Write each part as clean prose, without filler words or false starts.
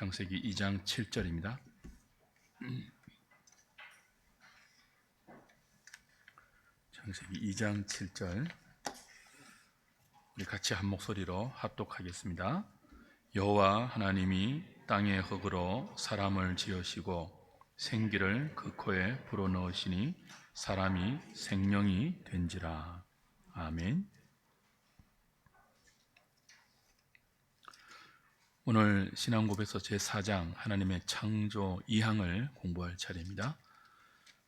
창세기 2장 7절입니다. 창세기 2장 7절 우리 같이 한 목소리로 합독하겠습니다. 여호와 하나님이 땅의 흙으로 사람을 지으시고 생기를 그 코에 불어넣으시니 사람이 생명이 된지라. 아멘. 오늘 신앙고백서 제4장 하나님의 창조 2항을 공부할 차례입니다.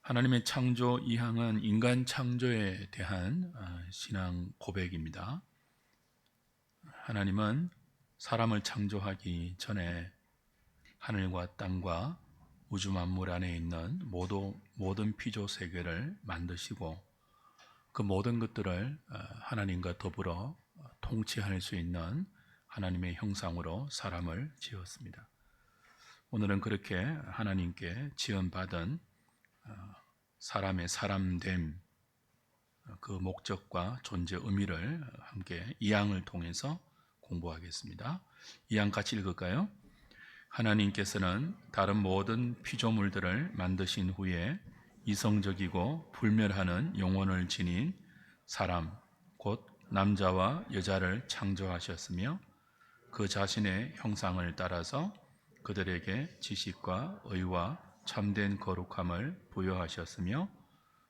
하나님의 창조 2항은 인간 창조에 대한 신앙 고백입니다. 하나님은 사람을 창조하기 전에 하늘과 땅과 우주 만물 안에 있는 모든 피조 세계를 만드시고 그 모든 것들을 하나님과 더불어 통치할 수 있는 하나님의 형상으로 사람을 지었습니다. 오늘은 그렇게 하나님께 지원받은 사람의 사람됨, 그 목적과 존재 의미를 함께 2항을 통해서 공부하겠습니다. 2항 같이 읽을까요? 하나님께서는 다른 모든 피조물들을 만드신 후에 이성적이고 불멸하는 영혼을 지닌 사람, 곧 남자와 여자를 창조하셨으며 그 자신의 형상을 따라서 그들에게 지식과 의와 참된 거룩함을 부여하셨으며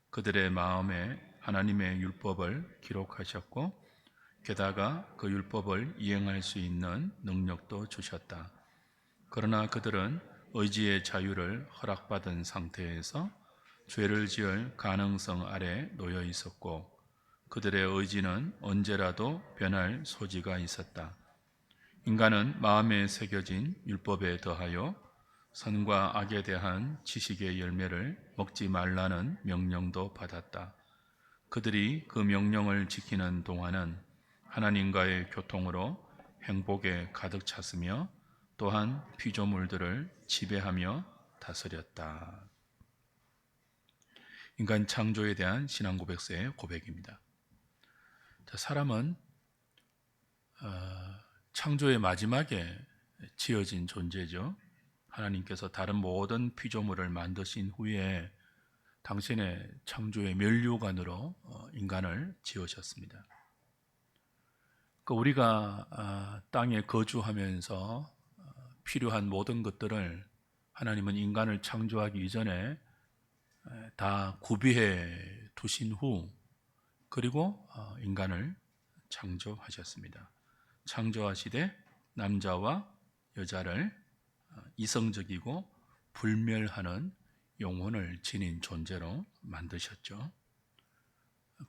그들의 마음에 하나님의 율법을 기록하셨고 게다가 그 율법을 이행할 수 있는 능력도 주셨다. 그러나 그들은 의지의 자유를 허락받은 상태에서 죄를 지을 가능성 아래 놓여 있었고 그들의 의지는 언제라도 변할 소지가 있었다. 인간은 마음에 새겨진 율법에 더하여 선과 악에 대한 지식의 열매를 먹지 말라는 명령도 받았다. 그들이 그 명령을 지키는 동안은 하나님과의 교통으로 행복에 가득 찼으며 또한 피조물들을 지배하며 다스렸다. 인간 창조에 대한 신앙 고백서의 고백입니다. 사람은 창조의 마지막에 지어진 존재죠. 하나님께서 다른 모든 피조물을 만드신 후에 당신의 창조의 면류관으로 인간을 지으셨습니다. 우리가 땅에 거주하면서 필요한 모든 것들을 하나님은 인간을 창조하기 이전에 다 구비해 두신 후 그리고 인간을 창조하셨습니다. 창조하시되 남자와 여자를 이성적이고 불멸하는 영혼을 지닌 존재로 만드셨죠.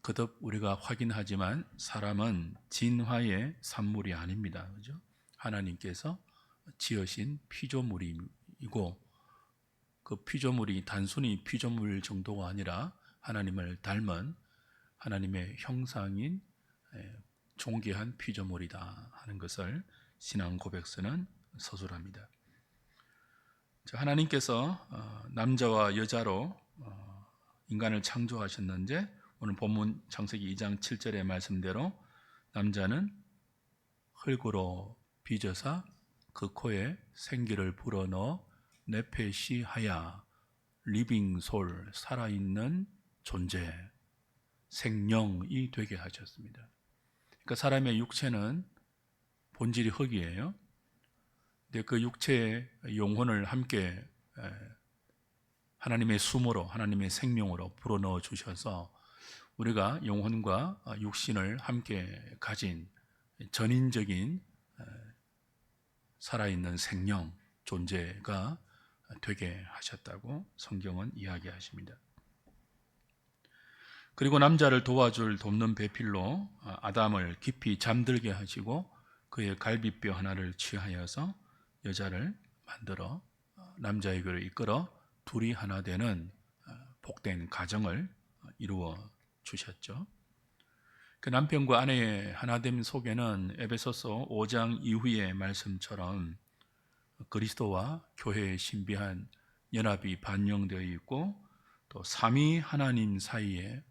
거듭 우리가 확인하지만 사람은 진화의 산물이 아닙니다. 그죠? 하나님께서 지으신 피조물이고 그 피조물이 단순히 피조물 정도가 아니라 하나님을 닮은 하나님의 형상인 존귀한 피조물이다 하는 것을 신앙 고백서는 서술합니다. 하나님께서 남자와 여자로 인간을 창조하셨는데 오늘 본문 창세기 2장 7절의 말씀대로 남자는 흙으로 빚어서 그 코에 생기를 불어넣어 네페시하야 리빙 솔 살아있는 존재 생명이 되게 하셨습니다. 그러니까 사람의 육체는 본질이 흙이에요. 근데 그 육체의 영혼을 함께 하나님의 숨으로 하나님의 생명으로 불어넣어 주셔서 우리가 영혼과 육신을 함께 가진 전인적인 살아있는 생명 존재가 되게 하셨다고 성경은 이야기하십니다. 그리고 남자를 돕는 배필로 아담을 깊이 잠들게 하시고 그의 갈비뼈 하나를 취하여서 여자를 만들어 남자에게로 이끌어 둘이 하나 되는 복된 가정을 이루어 주셨죠. 그 남편과 아내의 하나됨 속에는 에베소서 5장 이후의 말씀처럼 그리스도와 교회의 신비한 연합이 반영되어 있고 또 삼위 하나님 사이에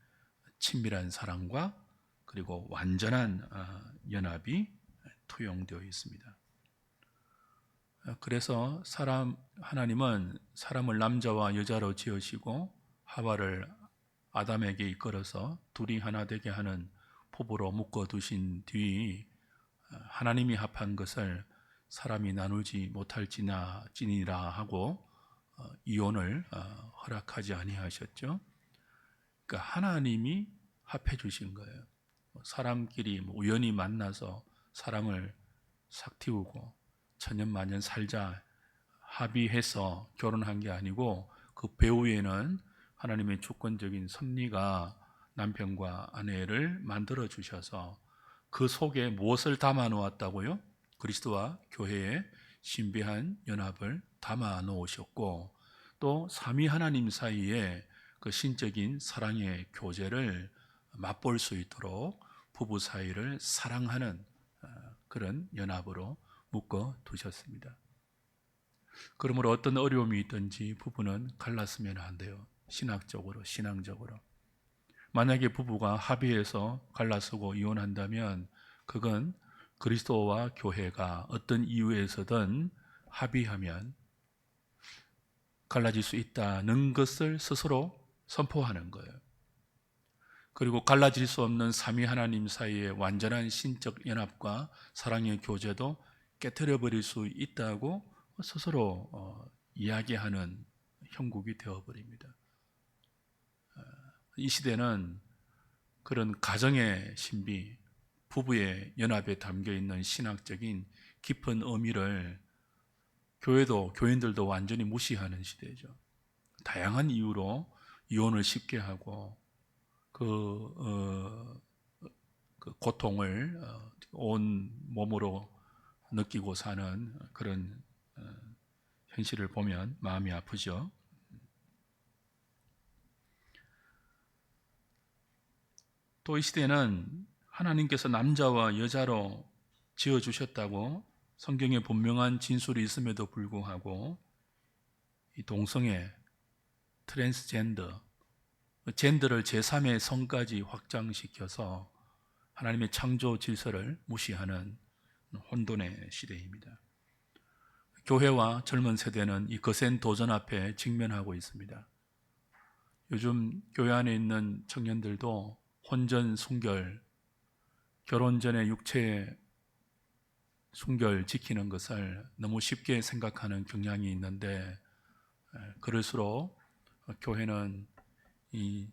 친밀한 사랑과 그리고 완전한 연합이 투영되어 있습니다. 그래서 하나님은 사람을 남자와 여자로 지으시고 하와를 아담에게 이끌어서 둘이 하나 되게 하는 포부로 묶어 두신 뒤 하나님이 합한 것을 사람이 나누지 못할지니라 하고 이혼을 허락하지 아니하셨죠. 그러니까 하나님이 합해 주신 거예요. 사람끼리 우연히 만나서 사랑을 싹 틔우고 천년만년 살자 합의해서 결혼한 게 아니고 그 배후에는 하나님의 주권적인 섭리가 남편과 아내를 만들어 주셔서 그 속에 무엇을 담아 놓았다고요? 그리스도와 교회의 신비한 연합을 담아 놓으셨고 또 삼위 하나님 사이에 그 신적인 사랑의 교제를 맛볼 수 있도록 부부 사이를 사랑하는 그런 연합으로 묶어 두셨습니다. 그러므로 어떤 어려움이 있든지 부부는 갈랐으면 안 돼요. 신앙적으로. 만약에 부부가 합의해서 갈라서고 이혼한다면 그건 그리스도와 교회가 어떤 이유에서든 합의하면 갈라질 수 있다는 것을 스스로 선포하는 거예요. 그리고 갈라질 수 없는 삼위 하나님 사이의 완전한 신적 연합과 사랑의 교제도 깨트려 버릴 수 있다고 스스로 이야기하는 형국이 되어버립니다. 이 시대는 그런 가정의 신비, 부부의 연합에 담겨있는 신학적인 깊은 의미를 교인들도 완전히 무시하는 시대죠. 다양한 이유로 이혼을 쉽게 하고 그 고통을 온 몸으로 느끼고 사는 그런 현실을 보면 마음이 아프죠. 또 이 시대는 하나님께서 남자와 여자로 지어주셨다고 성경에 분명한 진술이 있음에도 불구하고 이 동성애, 트랜스젠더, 젠더를 제3의 성까지 확장시켜서 하나님의 창조 질서를 무시하는 혼돈의 시대입니다. 교회와 젊은 세대는 이 거센 도전 앞에 직면하고 있습니다. 요즘 교회 안에 있는 청년들도 혼전 순결, 결혼 전에 육체 순결 지키는 것을 너무 쉽게 생각하는 경향이 있는데 그럴수록 교회는 이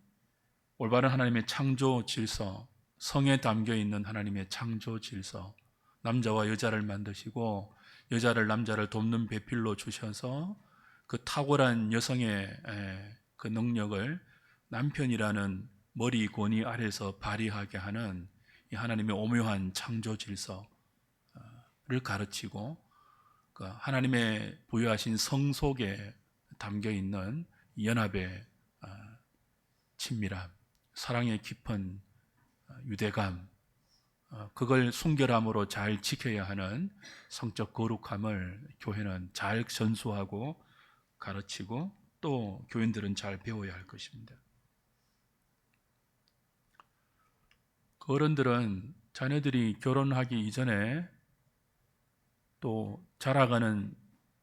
올바른 하나님의 창조 질서, 성에 담겨 있는 하나님의 창조 질서, 남자와 여자를 만드시고 여자를 남자를 돕는 배필로 주셔서 그 탁월한 여성의 그 능력을 남편이라는 머리 권위 아래서 발휘하게 하는 이 하나님의 오묘한 창조 질서를 가르치고 하나님의 부여하신 성 속에 담겨 있는 연합의 친밀함, 사랑의 깊은 유대감, 그걸 순결함으로 잘 지켜야 하는 성적 거룩함을 교회는 잘 전수하고 가르치고 또 교인들은 잘 배워야 할 것입니다. 그 어른들은 자녀들이 결혼하기 이전에 또 자라가는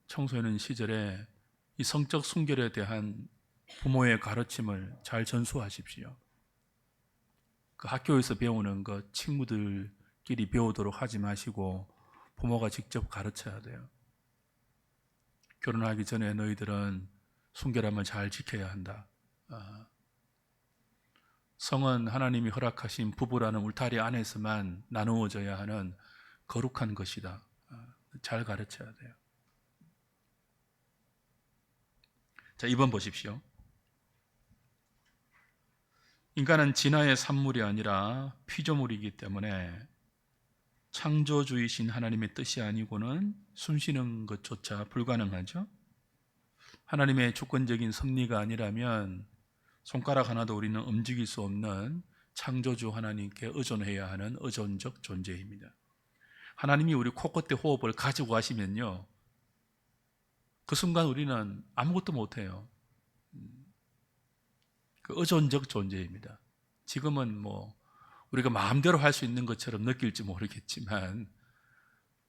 청소년 시절에 이 성적 순결에 대한 부모의 가르침을 잘 전수하십시오. 그 학교에서 배우는 것 친구들끼리 배우도록 하지 마시고 부모가 직접 가르쳐야 돼요. 결혼하기 전에 너희들은 순결함을 잘 지켜야 한다. 성은 하나님이 허락하신 부부라는 울타리 안에서만 나누어져야 하는 거룩한 것이다. 잘 가르쳐야 돼요. 자, 2번 보십시오. 인간은 진화의 산물이 아니라 피조물이기 때문에 창조주이신 하나님의 뜻이 아니고는 숨쉬는 것조차 불가능하죠. 하나님의 주권적인 섭리가 아니라면 손가락 하나도 우리는 움직일 수 없는 창조주 하나님께 의존해야 하는 의존적 존재입니다. 하나님이 우리 코끝에 호흡을 가지고 가시면요, 그 순간 우리는 아무것도 못해요. 그 의존적 존재입니다. 지금은 우리가 마음대로 할 수 있는 것처럼 느낄지 모르겠지만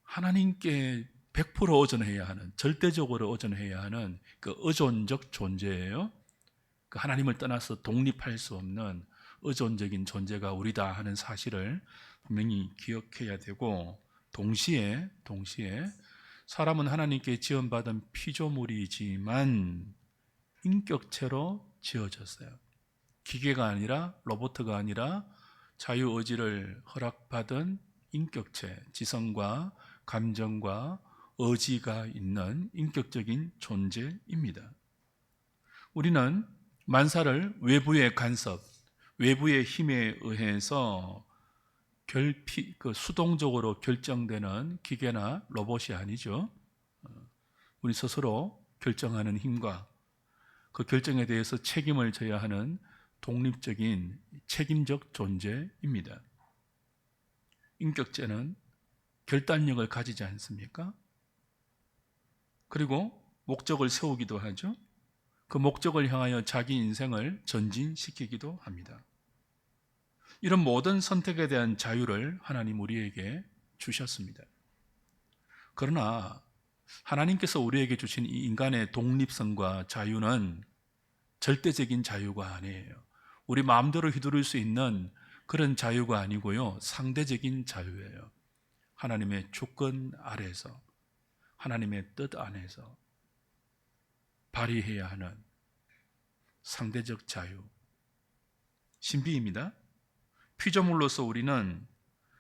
하나님께 100% 의존해야 하는, 절대적으로 의존해야 하는 그 의존적 존재예요. 그 하나님을 떠나서 독립할 수 없는 의존적인 존재가 우리다 하는 사실을 분명히 기억해야 되고, 동시에 사람은 하나님께 지원받은 피조물이지만 인격체로 지어졌어요. 기계가 아니라, 로봇가 아니라 자유의지를 허락받은 인격체, 지성과 감정과 의지가 있는 인격적인 존재입니다. 우리는 만사를 외부의 간섭, 외부의 힘에 의해서 수동적으로 결정되는 기계나 로봇이 아니죠. 우리 스스로 결정하는 힘과 그 결정에 대해서 책임을 져야 하는 독립적인 책임적 존재입니다. 인격체는 결단력을 가지지 않습니까? 그리고 목적을 세우기도 하죠. 그 목적을 향하여 자기 인생을 전진시키기도 합니다. 이런 모든 선택에 대한 자유를 하나님 우리에게 주셨습니다. 그러나 하나님께서 우리에게 주신 이 인간의 독립성과 자유는 절대적인 자유가 아니에요. 우리 마음대로 휘두를 수 있는 그런 자유가 아니고요, 상대적인 자유예요. 하나님의 주권 아래서, 하나님의 뜻 안에서 발휘해야 하는 상대적 자유, 신비입니다. 피조물로서 우리는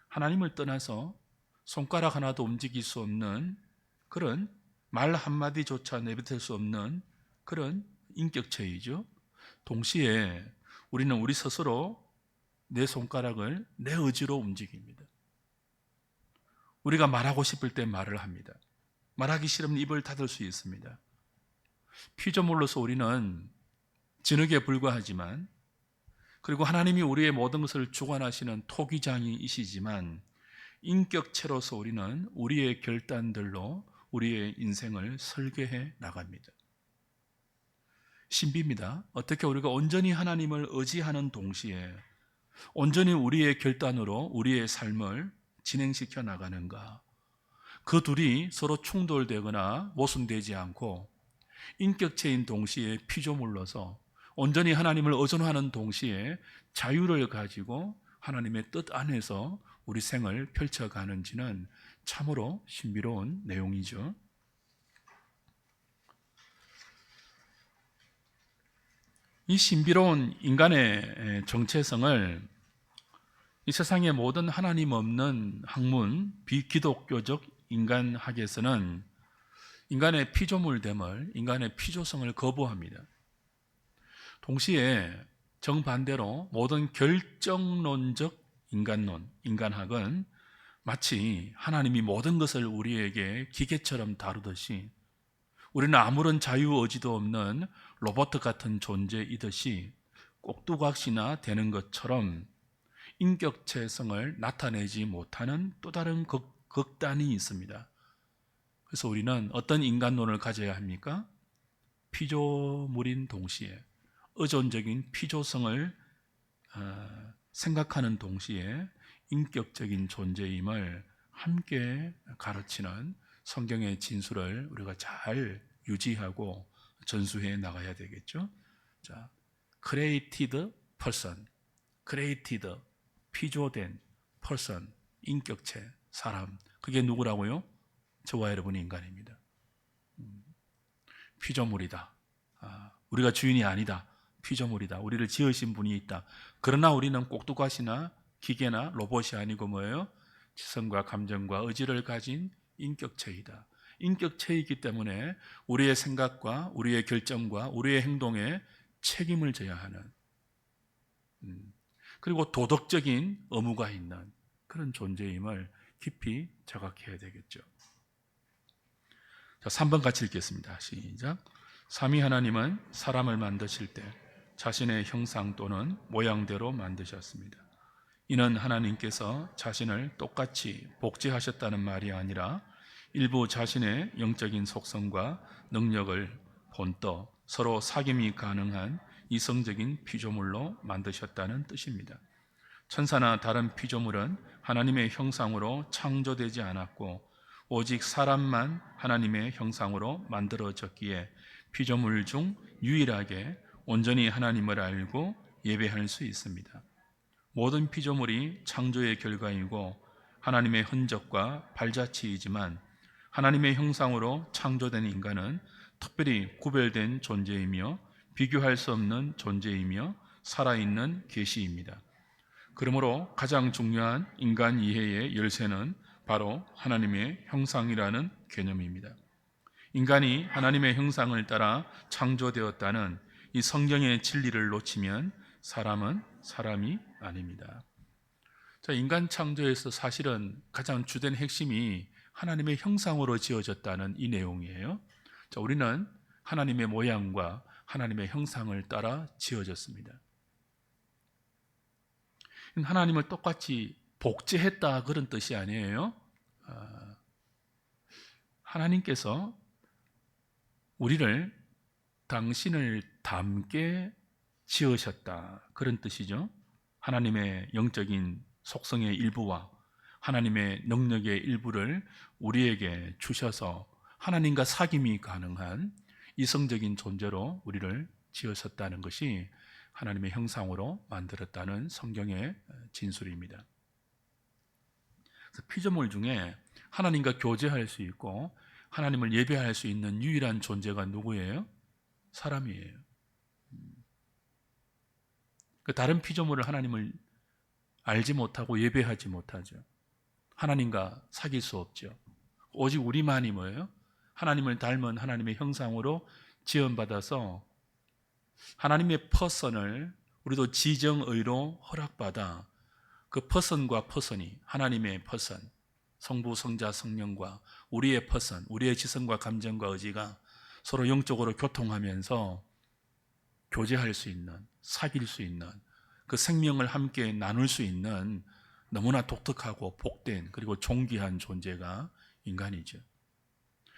하나님을 떠나서 손가락 하나도 움직일 수 없는, 그런 말 한마디조차 내뱉을 수 없는 그런 인격체이죠. 동시에 우리는 우리 스스로 내 손가락을 내 의지로 움직입니다. 우리가 말하고 싶을 때 말을 합니다. 말하기 싫으면 입을 닫을 수 있습니다. 피조물로서 우리는 진흙에 불과하지만, 그리고 하나님이 우리의 모든 것을 주관하시는 토기장이시지만, 인격체로서 우리는 우리의 결단들로 우리의 인생을 설계해 나갑니다. 신비입니다. 어떻게 우리가 온전히 하나님을 의지하는 동시에 온전히 우리의 결단으로 우리의 삶을 진행시켜 나가는가? 그 둘이 서로 충돌되거나 모순되지 않고 인격체인 동시에 피조물로서 온전히 하나님을 의존하는 동시에 자유를 가지고 하나님의 뜻 안에서 우리 생을 펼쳐가는지는 참으로 신비로운 내용이죠. 이 신비로운 인간의 정체성을 이 세상의 모든 하나님 없는 학문, 비기독교적 인간학에서는 인간의 피조물됨을, 인간의 피조성을 거부합니다. 동시에 정반대로 모든 결정론적 인간학은 마치 하나님이 모든 것을 우리에게 기계처럼 다루듯이, 우리는 아무런 자유의지도 없는 로봇 같은 존재이듯이 꼭두각시나 되는 것처럼 인격체성을 나타내지 못하는 또 다른 극단이 있습니다. 그래서 우리는 어떤 인간론을 가져야 합니까? 피조물인 동시에 의존적인 피조성을 생각하는 동시에 인격적인 존재임을 함께 가르치는 성경의 진술을 우리가 잘 유지하고 전수해 나가야 되겠죠. 자, created person, created, 피조된 person, 인격체, 사람. 그게 누구라고요? 저와 여러분이 인간입니다. 피조물이다. 우리가 주인이 아니다. 피조물이다. 우리를 지으신 분이 있다. 그러나 우리는 꼭두각시나 기계나 로봇이 아니고 뭐예요? 지성과 감정과 의지를 가진 인격체이다. 인격체이기 때문에 우리의 생각과 우리의 결정과 우리의 행동에 책임을 져야 하는, 그리고 도덕적인 의무가 있는 그런 존재임을 깊이 자각해야 되겠죠. 자, 3번 같이 읽겠습니다. 시작. 삼위 하나님은 사람을 만드실 때 자신의 형상 또는 모양대로 만드셨습니다. 이는 하나님께서 자신을 똑같이 복제하셨다는 말이 아니라 일부 자신의 영적인 속성과 능력을 본떠 서로 사귐이 가능한 이성적인 피조물로 만드셨다는 뜻입니다. 천사나 다른 피조물은 하나님의 형상으로 창조되지 않았고 오직 사람만 하나님의 형상으로 만들어졌기에 피조물 중 유일하게 온전히 하나님을 알고 예배할 수 있습니다. 모든 피조물이 창조의 결과이고 하나님의 흔적과 발자취이지만 하나님의 형상으로 창조된 인간은 특별히 구별된 존재이며 비교할 수 없는 존재이며 살아있는 계시입니다. 그러므로 가장 중요한 인간 이해의 열쇠는 바로 하나님의 형상이라는 개념입니다. 인간이 하나님의 형상을 따라 창조되었다는 이 성경의 진리를 놓치면 사람은 사람이 아닙니다. 자, 인간 창조에서 사실은 가장 주된 핵심이 하나님의 형상으로 지어졌다는 이 내용이에요. 자, 우리는 하나님의 모양과 하나님의 형상을 따라 지어졌습니다. 하나님을 똑같이 복제했다 그런 뜻이 아니에요. 하나님께서 우리를 당신을 닮게 지으셨다 그런 뜻이죠. 하나님의 영적인 속성의 일부와 하나님의 능력의 일부를 우리에게 주셔서 하나님과 사귐이 가능한 이성적인 존재로 우리를 지으셨다는 것이 하나님의 형상으로 만들었다는 성경의 진술입니다. 그래서 피조물 중에 하나님과 교제할 수 있고 하나님을 예배할 수 있는 유일한 존재가 누구예요? 사람이에요. 다른 피조물을 하나님을 알지 못하고 예배하지 못하죠. 하나님과 사귈 수 없죠. 오직 우리만이 뭐예요? 하나님을 닮은 하나님의 형상으로 지원받아서 하나님의 퍼선을 우리도 지정의로 허락받아 그 퍼선과 퍼선이 하나님의 퍼선, 성부, 성자, 성령과 우리의 퍼선, 우리의 지성과 감정과 의지가 서로 영적으로 교통하면서 교제할 수 있는, 사귈 수 있는, 그 생명을 함께 나눌 수 있는 너무나 독특하고 복된 그리고 존귀한 존재가 인간이죠.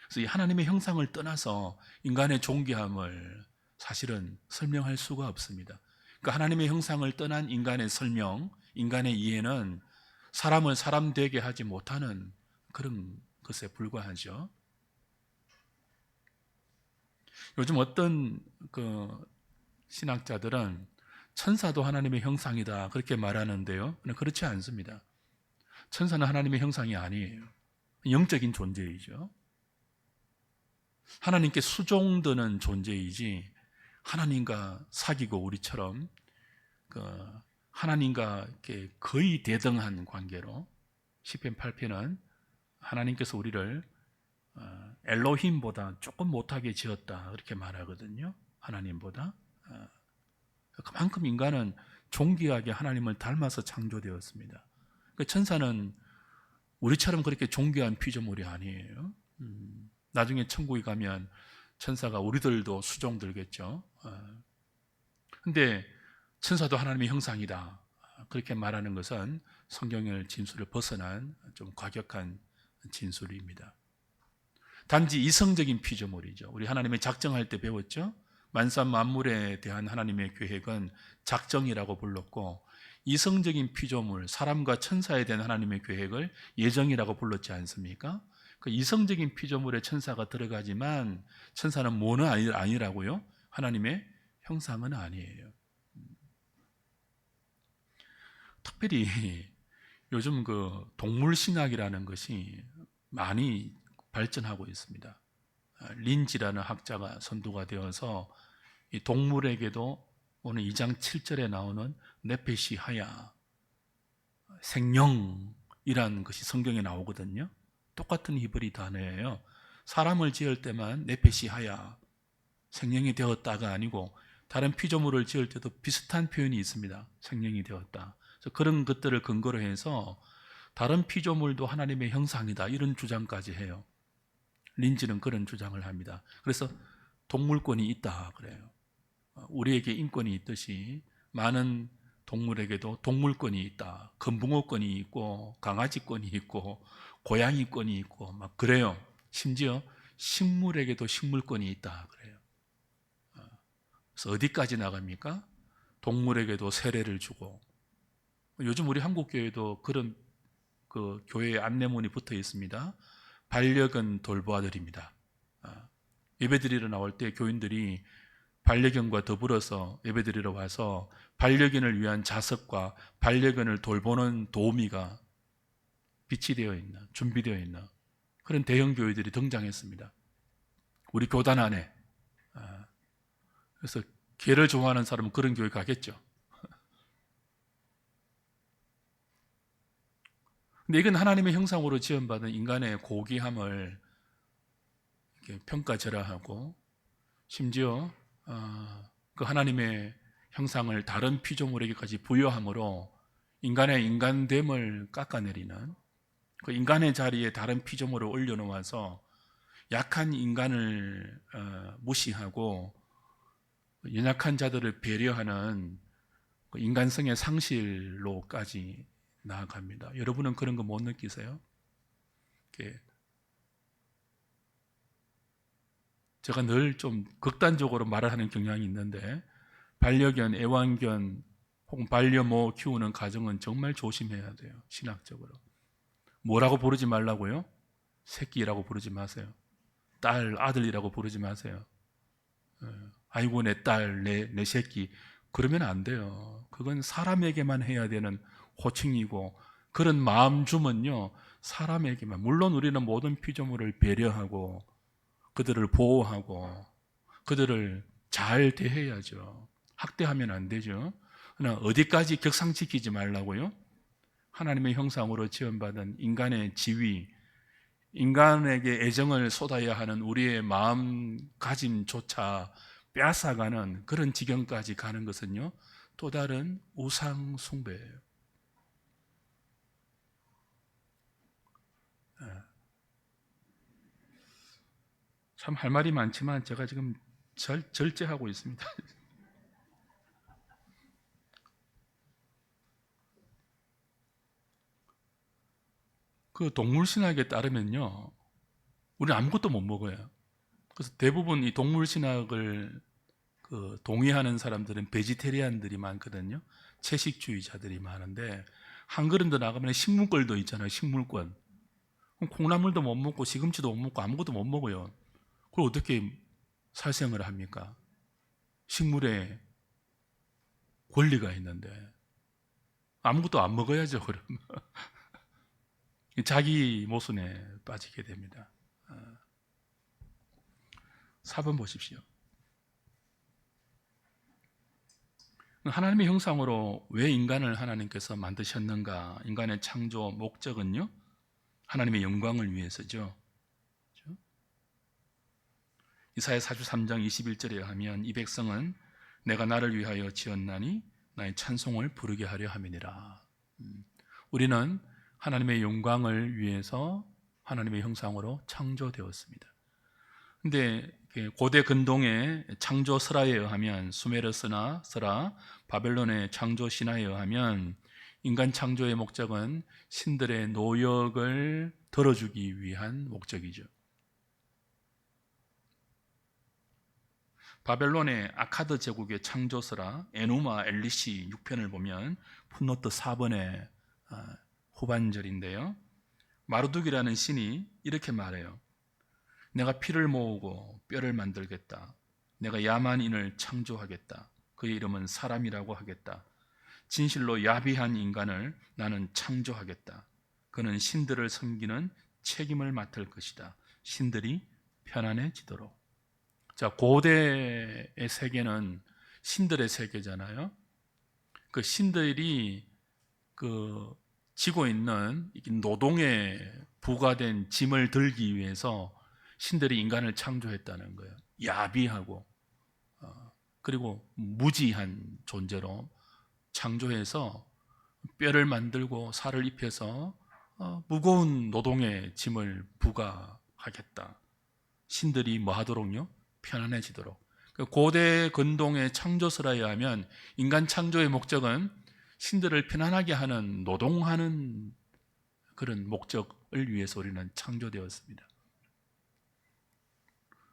그래서 이 하나님의 형상을 떠나서 인간의 존귀함을 사실은 설명할 수가 없습니다. 그러니까 하나님의 형상을 떠난 인간의 설명, 인간의 이해는 사람을 사람 되게 하지 못하는 그런 것에 불과하죠. 요즘 어떤 신학자들은 천사도 하나님의 형상이다 그렇게 말하는데요. 그렇지 않습니다. 천사는 하나님의 형상이 아니에요. 영적인 존재이죠. 하나님께 수종드는 존재이지 하나님과 사귀고 우리처럼 하나님과 이렇게 거의 대등한 관계로 시편 8편은 하나님께서 우리를 엘로힘보다 조금 못하게 지었다 그렇게 말하거든요. 하나님보다. 그만큼 인간은 존귀하게 하나님을 닮아서 창조되었습니다. 천사는 우리처럼 그렇게 존귀한 피조물이 아니에요. 나중에 천국에 가면 천사가 우리들도 수종들겠죠. 근데 천사도 하나님의 형상이다 그렇게 말하는 것은 성경의 진술을 벗어난 좀 과격한 진술입니다. 단지 이성적인 피조물이죠. 우리 하나님의 작정할 때 배웠죠. 만사 만물에 대한 하나님의 계획은 작정이라고 불렀고 이성적인 피조물, 사람과 천사에 대한 하나님의 계획을 예정이라고 불렀지 않습니까? 그 이성적인 피조물에 천사가 들어가지만 천사는 뭐는 아니라고요? 하나님의 형상은 아니에요. 특별히 요즘 동물신학이라는 것이 많이 발전하고 있습니다. 린지라는 학자가 선두가 되어서 이 동물에게도 오늘 2장 7절에 나오는 네페시 하야, 생명이라는 것이 성경에 나오거든요. 똑같은 히브리 단어예요. 사람을 지을 때만 네페시 하야, 생명이 되었다가 아니고 다른 피조물을 지을 때도 비슷한 표현이 있습니다. 생명이 되었다. 그래서 그런 것들을 근거로 해서 다른 피조물도 하나님의 형상이다 이런 주장까지 해요. 린지는 그런 주장을 합니다. 그래서 동물권이 있다 그래요. 우리에게 인권이 있듯이 많은 동물에게도 동물권이 있다. 금붕어권이 있고 강아지권이 있고 고양이권이 있고 막 그래요. 심지어 식물에게도 식물권이 있다 그래요. 그래서 어디까지 나갑니까? 동물에게도 세례를 주고 요즘 우리 한국교회도 그런 교회에 안내문이 붙어 있습니다. 반려견 돌보아들입니다. 예배드리러 나올 때 교인들이 반려견과 더불어서 예배드리러 와서 반려견을 위한 자석과 반려견을 돌보는 도우미가 비치되어 있나, 준비되어 있나, 그런 대형 교회들이 등장했습니다. 우리 교단 안에. 그래서 개를 좋아하는 사람은 그런 교회 가겠죠. 근데 이건 하나님의 형상으로 지음받은 인간의 고귀함을 평가절하하고, 심지어 그 하나님의 형상을 다른 피조물에게까지 부여함으로 인간의 인간됨을 깎아내리는, 그 인간의 자리에 다른 피조물을 올려놓아서 약한 인간을 무시하고 연약한 자들을 배려하는 그 인간성의 상실로까지 나아갑니다. 여러분은 그런 거 못 느끼세요? 제가 늘 좀 극단적으로 말을 하는 경향이 있는데, 반려견, 애완견 혹은 반려모 키우는 가정은 정말 조심해야 돼요. 신학적으로. 뭐라고 부르지 말라고요? 새끼라고 부르지 마세요. 딸, 아들이라고 부르지 마세요. 아이고 내 딸, 내 새끼, 그러면 안 돼요. 그건 사람에게만 해야 되는 호칭이고, 그런 마음 주면요 사람에게만. 물론 우리는 모든 피조물을 배려하고 그들을 보호하고 그들을 잘 대해야죠. 학대하면 안 되죠. 그러나 어디까지 격상시키지 말라고요? 하나님의 형상으로 지음받은 인간의 지위, 인간에게 애정을 쏟아야 하는 우리의 마음가짐조차 빼앗아가는 그런 지경까지 가는 것은요 또 다른 우상 숭배예요. 참 할 말이 많지만 제가 지금 절제하고 있습니다. 그 동물신학에 따르면요 우리는 아무것도 못 먹어요. 그래서 대부분 이 동물신학을 동의하는 사람들은 베지테리안들이 많거든요. 채식주의자들이 많은데, 한 걸음 더 나가면 식물권도 있잖아요. 식물권. 그럼 콩나물도 못 먹고 시금치도 못 먹고 아무것도 못 먹어요. 그걸 어떻게 살생을 합니까? 식물에 권리가 있는데 아무것도 안 먹어야죠. 그러면 자기 모순에 빠지게 됩니다. 4번 보십시오. 하나님의 형상으로 왜 인간을 하나님께서 만드셨는가? 인간의 창조 목적은요 하나님의 영광을 위해서죠. 그렇죠? 이사야 43장 21절에 하면 이 백성은 내가 나를 위하여 지었나니 나의 찬송을 부르게 하려 함이니라. 우리는 하나님의 영광을 위해서 하나님의 형상으로 창조되었습니다. 근데 고대 근동의 창조 설화에 의하면, 수메르스나 설화, 바벨론의 창조 신화에 의하면 인간 창조의 목적은 신들의 노역을 덜어주기 위한 목적이죠. 바벨론의 아카드 제국의 창조 설화 에누마 엘리시 6편을 보면 풋노트 4번의 후반절인데요, 마르둑이라는 신이 이렇게 말해요. 내가 피를 모으고 뼈를 만들겠다. 내가 야만인을 창조하겠다. 그의 이름은 사람이라고 하겠다. 진실로 야비한 인간을 나는 창조하겠다. 그는 신들을 섬기는 책임을 맡을 것이다. 신들이 편안해지도록. 자, 고대의 세계는 신들의 세계잖아요. 그 신들이 지고 있는 노동에 부과된 짐을 들기 위해서 신들이 인간을 창조했다는 거예요. 야비하고 그리고 무지한 존재로 창조해서 뼈를 만들고 살을 입혀서 무거운 노동의 짐을 부과하겠다. 신들이 뭐 하도록요? 편안해지도록. 고대 근동의 창조설에 의하면 인간 창조의 목적은 신들을 편안하게 하는, 노동하는 그런 목적을 위해서 우리는 창조되었습니다.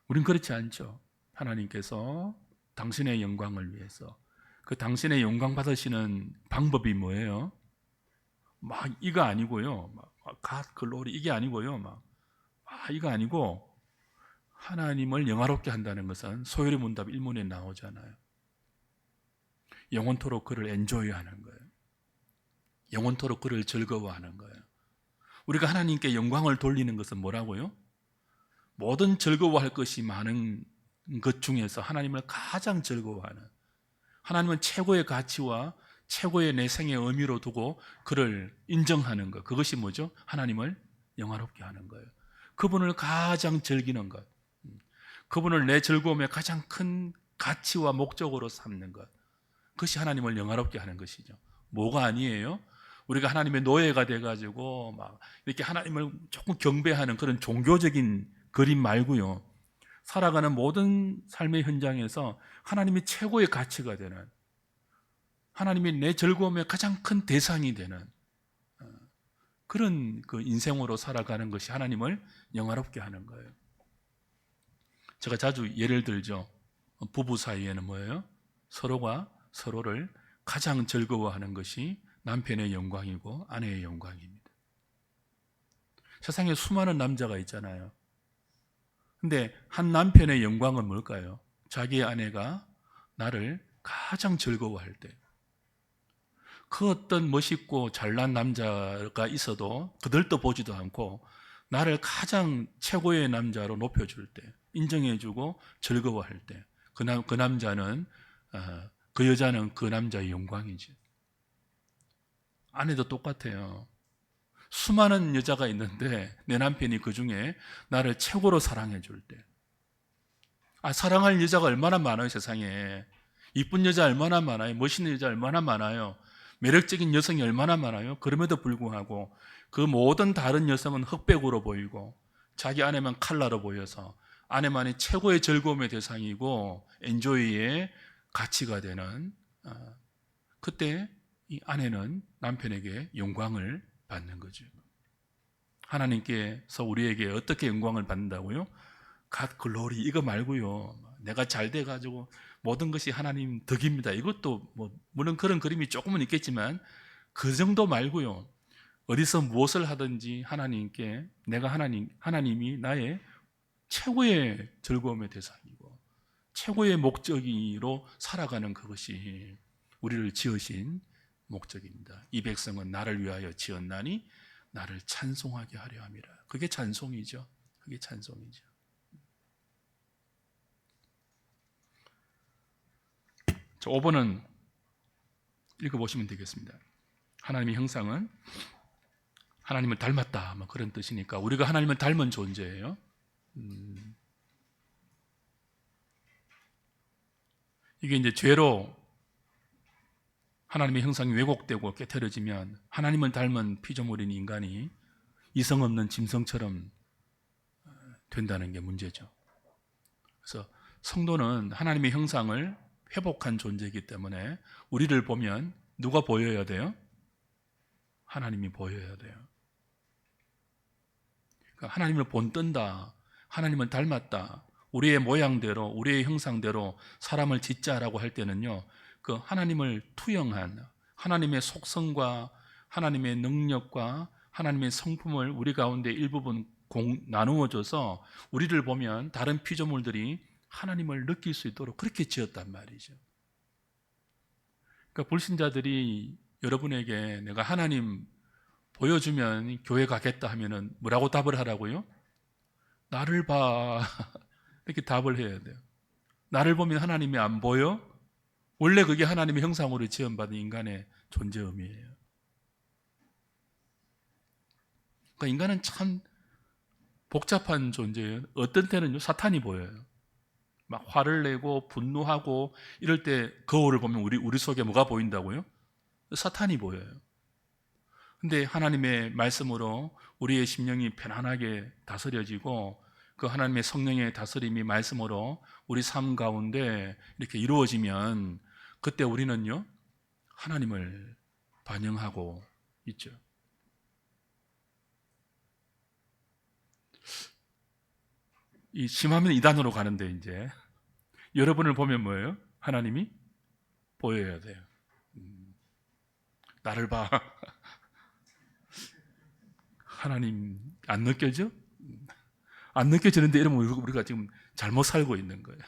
우린 그렇지 않죠. 하나님께서 당신의 영광을 위해서, 그 당신의 영광 받으시는 방법이 뭐예요? 막 이거 아니고요. 막 God glory 이게 아니고요. 막 이거 아니고 하나님을 영화롭게 한다는 것은 소요리 문답 1문에 나오잖아요. 영원토록 그를 엔조이하는 거예요. 영원토록 그를 즐거워하는 거예요. 우리가 하나님께 영광을 돌리는 것은 뭐라고요? 모든 즐거워할 것이 많은 것 중에서 하나님을 가장 즐거워하는, 하나님은 최고의 가치와 최고의 내 생의 의미로 두고 그를 인정하는 것, 그것이 뭐죠? 하나님을 영화롭게 하는 거예요. 그분을 가장 즐기는 것, 그분을 내 즐거움의 가장 큰 가치와 목적으로 삼는 것, 그것이 하나님을 영화롭게 하는 것이죠. 뭐가 아니에요? 우리가 하나님의 노예가 돼가지고 막 이렇게 하나님을 조금 경배하는 그런 종교적인 그림 말고요, 살아가는 모든 삶의 현장에서 하나님이 최고의 가치가 되는, 하나님이 내 즐거움의 가장 큰 대상이 되는 그런 그 인생으로 살아가는 것이 하나님을 영화롭게 하는 거예요. 제가 자주 예를 들죠. 부부 사이에는 뭐예요? 서로가 서로를 가장 즐거워하는 것이 남편의 영광이고 아내의 영광입니다. 세상에 수많은 남자가 있잖아요. 근데 한 남편의 영광은 뭘까요? 자기의 아내가 나를 가장 즐거워할 때, 그 어떤 멋있고 잘난 남자가 있어도 그들도 보지도 않고 나를 가장 최고의 남자로 높여줄 때, 인정해주고 즐거워할 때, 그 남자는, 그 여자는 그 남자의 영광이지. 아내도 똑같아요. 수많은 여자가 있는데 내 남편이 그 중에 나를 최고로 사랑해 줄 때, 사랑할 여자가 얼마나 많아요, 세상에. 이쁜 여자 얼마나 많아요. 멋있는 여자 얼마나 많아요. 매력적인 여성이 얼마나 많아요. 그럼에도 불구하고 그 모든 다른 여성은 흑백으로 보이고 자기 아내만 칼라로 보여서 아내만이 최고의 즐거움의 대상이고 엔조이의 가치가 되는, 그때 이 아내는 남편에게 영광을 받는 거죠. 하나님께서 우리에게 어떻게 영광을 받는다고요? God glory 이거 말고요, 내가 잘 돼가지고 모든 것이 하나님 덕입니다, 이것도 물론 그런 그림이 조금은 있겠지만 그 정도 말고요, 어디서 무엇을 하든지 하나님께 내가 하나님이 나의 최고의 즐거움의 대상이고 최고의 목적으로 살아가는 그것이 우리를 지으신 목적입니다. 이 백성은 나를 위하여 지었나니 나를 찬송하게 하려 함이라. 그게 찬송이죠. 그게 찬송이죠. 자, 5번은 읽어보시면 되겠습니다. 하나님의 형상은 하나님을 닮았다, 그런 뜻이니까 우리가 하나님을 닮은 존재예요. 이게 이제 죄로 하나님의 형상이 왜곡되고 깨트려지면 하나님을 닮은 피조물인 인간이 이성 없는 짐승처럼 된다는 게 문제죠. 그래서 성도는 하나님의 형상을 회복한 존재이기 때문에 우리를 보면 누가 보여야 돼요? 하나님이 보여야 돼요. 그러니까 하나님을 본뜬다, 하나님을 닮았다, 우리의 모양대로 우리의 형상대로 사람을 짓자라고 할 때는요, 그 하나님을 투영한 하나님의 속성과 하나님의 능력과 하나님의 성품을 우리 가운데 일부분 나누어줘서 우리를 보면 다른 피조물들이 하나님을 느낄 수 있도록 그렇게 지었단 말이죠. 그러니까 불신자들이 여러분에게 내가 하나님 보여주면 교회 가겠다 하면은 뭐라고 답을 하라고요? 나를 봐. 이렇게 답을 해야 돼요. 나를 보면 하나님이 안 보여? 원래 그게 하나님의 형상으로 지음받은 인간의 존재 의미예요. 그러니까 인간은 참 복잡한 존재예요. 어떤 때는요, 사탄이 보여요. 막 화를 내고 분노하고 이럴 때 거울을 보면 우리 속에 뭐가 보인다고요? 사탄이 보여요. 근데 하나님의 말씀으로 우리의 심령이 편안하게 다스려지고 그 하나님의 성령의 다스림이 말씀으로 우리 삶 가운데 이렇게 이루어지면 그때 우리는요, 하나님을 반영하고 있죠. 이 심하면 이단으로 가는데 이제 여러분을 보면 뭐예요? 하나님이 보여야 돼요. 나를 봐. 하나님 안 느껴져? 안 느껴지는데 이러면 우리가 지금 잘못 살고 있는 거예요.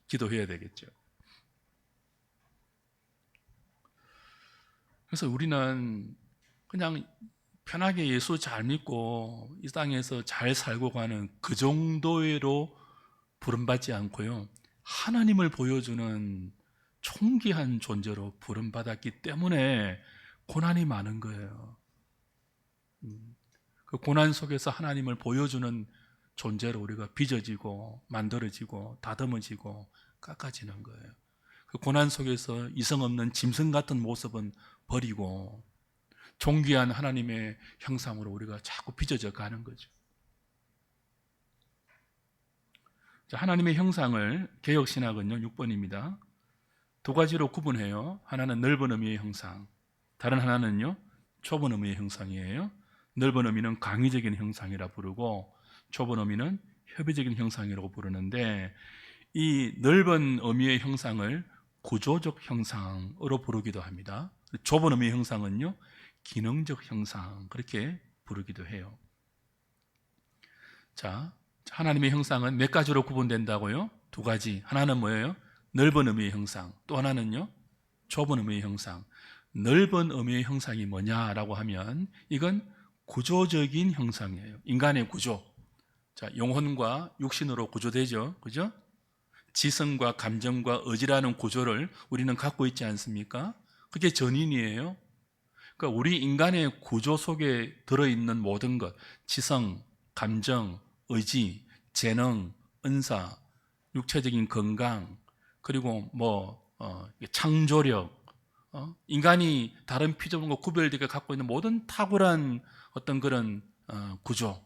기도해야 되겠죠. 그래서 우리는 그냥 편하게 예수 잘 믿고 이 땅에서 잘 살고 가는 그 정도로 부름받지 않고요, 하나님을 보여주는 총기한 존재로 부름받았기 때문에 고난이 많은 거예요. 그 고난 속에서 하나님을 보여주는 존재로 우리가 빚어지고 만들어지고 다듬어지고 깎아지는 거예요. 그 고난 속에서 이성 없는 짐승 같은 모습은 버리고 존귀한 하나님의 형상으로 우리가 자꾸 빚어져 가는 거죠. 자, 하나님의 형상을 개역신학은요 6번입니다. 두 가지로 구분해요. 하나는 넓은 의미의 형상, 다른 하나는요 좁은 의미의 형상이에요. 넓은 의미는 강의적인 형상이라 부르고 좁은 의미는 협의적인 형상이라고 부르는데, 이 넓은 의미의 형상을 구조적 형상으로 부르기도 합니다. 좁은 의미의 형상은요 기능적 형상, 그렇게 부르기도 해요. 자, 하나님의 형상은 몇 가지로 구분된다고요? 두 가지. 하나는 뭐예요? 넓은 의미의 형상. 또 하나는요 좁은 의미의 형상. 넓은 의미의 형상이 뭐냐라고 하면 이건 구조적인 형상이에요. 인간의 구조. 자, 영혼과 육신으로 구조되죠. 그죠? 지성과 감정과 의지라는 구조를 우리는 갖고 있지 않습니까? 그게 전인이에요. 그러니까 우리 인간의 구조 속에 들어있는 모든 것, 지성, 감정, 의지, 재능, 은사, 육체적인 건강, 그리고 창조력, 인간이 다른 피조물과 구별되게 갖고 있는 모든 탁월한 어떤 그런 구조,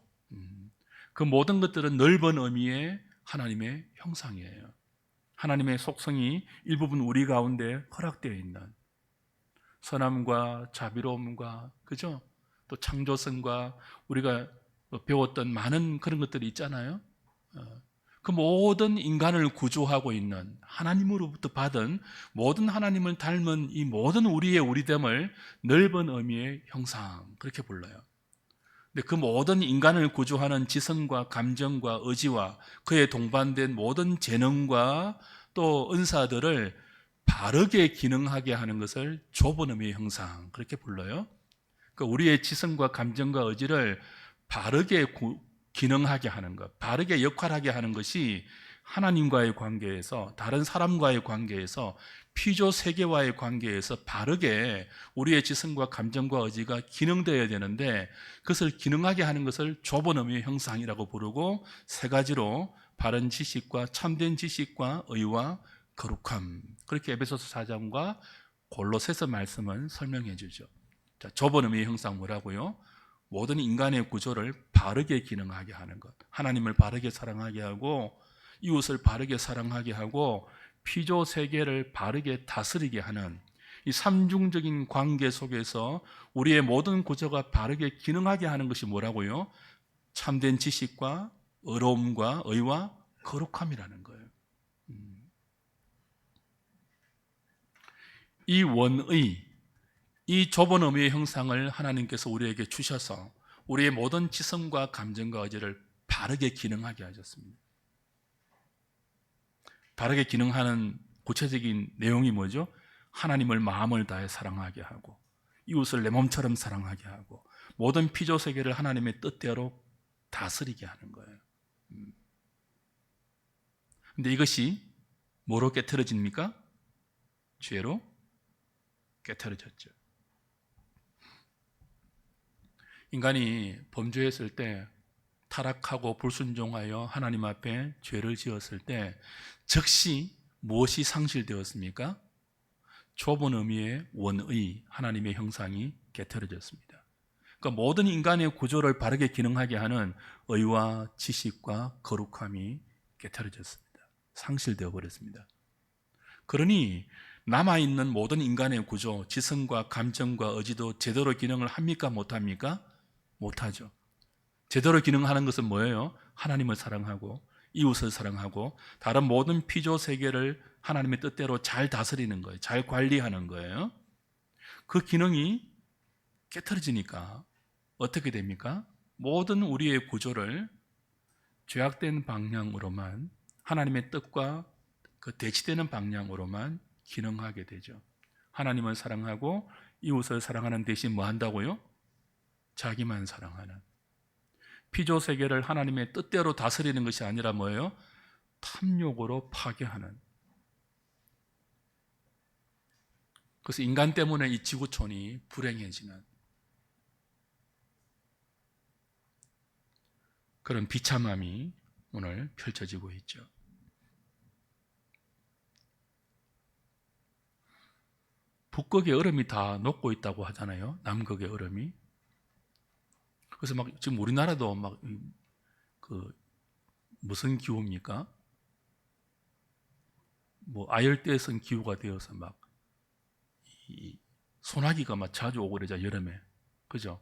그 모든 것들은 넓은 의미의 하나님의 형상이에요. 하나님의 속성이 일부분 우리 가운데 허락되어 있는 선함과 자비로움과, 그죠? 또 창조성과 우리가 배웠던 많은 그런 것들이 있잖아요. 그 모든 인간을 구조하고 있는 하나님으로부터 받은 모든 하나님을 닮은 이 모든 우리의 우리됨을 넓은 의미의 형상, 그렇게 불러요. 근데 그 모든 인간을 구조하는 지성과 감정과 의지와 그에 동반된 모든 재능과 또 은사들을 바르게 기능하게 하는 것을 좁은 의미의 형상, 그렇게 불러요. 그러니까 우리의 지성과 감정과 의지를 바르게 기능하게 하는 것, 바르게 역할하게 하는 것이 하나님과의 관계에서, 다른 사람과의 관계에서, 피조 세계와의 관계에서 바르게 우리의 지성과 감정과 의지가 기능되어야 되는데, 그것을 기능하게 하는 것을 좁은 의미의 형상이라고 부르고, 세 가지로 바른 지식과 참된 지식과 의와 거룩함, 그렇게 에베소서 4장과 골로새서 말씀은 설명해 주죠. 자, 좁은 의미의 형상 뭐라고요? 모든 인간의 구조를 바르게 기능하게 하는 것, 하나님을 바르게 사랑하게 하고 이웃을 바르게 사랑하게 하고 피조 세계를 바르게 다스리게 하는 이 삼중적인 관계 속에서 우리의 모든 구조가 바르게 기능하게 하는 것이 뭐라고요? 참된 지식과 의로움과 의와 거룩함이라는 거예요. 이 원의, 이 좁은 의미의 형상을 하나님께서 우리에게 주셔서 우리의 모든 지성과 감정과 의지를 바르게 기능하게 하셨습니다. 바르게 기능하는 구체적인 내용이 뭐죠? 하나님을 마음을 다해 사랑하게 하고 이웃을 내 몸처럼 사랑하게 하고 모든 피조 세계를 하나님의 뜻대로 다스리게 하는 거예요. 근데 이것이 뭐로 깨트려집니까? 죄로 깨트려졌죠. 인간이 범죄했을 때, 타락하고 불순종하여 하나님 앞에 죄를 지었을 때 즉시 무엇이 상실되었습니까? 좁은 의미의 원의, 하나님의 형상이 깨트려졌습니다. 그러니까 모든 인간의 구조를 바르게 기능하게 하는 의와 지식과 거룩함이 깨트려졌습니다. 상실되어 버렸습니다. 그러니 남아있는 모든 인간의 구조, 지성과 감정과 의지도 제대로 기능을 합니까? 못합니까? 못하죠. 제대로 기능하는 것은 뭐예요? 하나님을 사랑하고 이웃을 사랑하고 다른 모든 피조 세계를 하나님의 뜻대로 잘 다스리는 거예요. 잘 관리하는 거예요. 그 기능이 깨트려지니까 어떻게 됩니까? 모든 우리의 구조를 죄악된 방향으로만, 하나님의 뜻과 그 대치되는 방향으로만 기능하게 되죠. 하나님을 사랑하고 이웃을 사랑하는 대신 뭐 한다고요? 자기만 사랑하는. 피조 세계를 하나님의 뜻대로 다스리는 것이 아니라 뭐예요? 탐욕으로 파괴하는. 그래서 인간 때문에 이 지구촌이 불행해지는 그런 비참함이 오늘 펼쳐지고 있죠. 북극의 얼음이 다 녹고 있다고 하잖아요. 남극의 얼음이. 그래서 막 지금 우리나라도 막 그 무슨 기후입니까? 뭐 아열대성 기후가 되어서 막 이 소나기가 막 자주 오고 그러자 여름에. 그죠?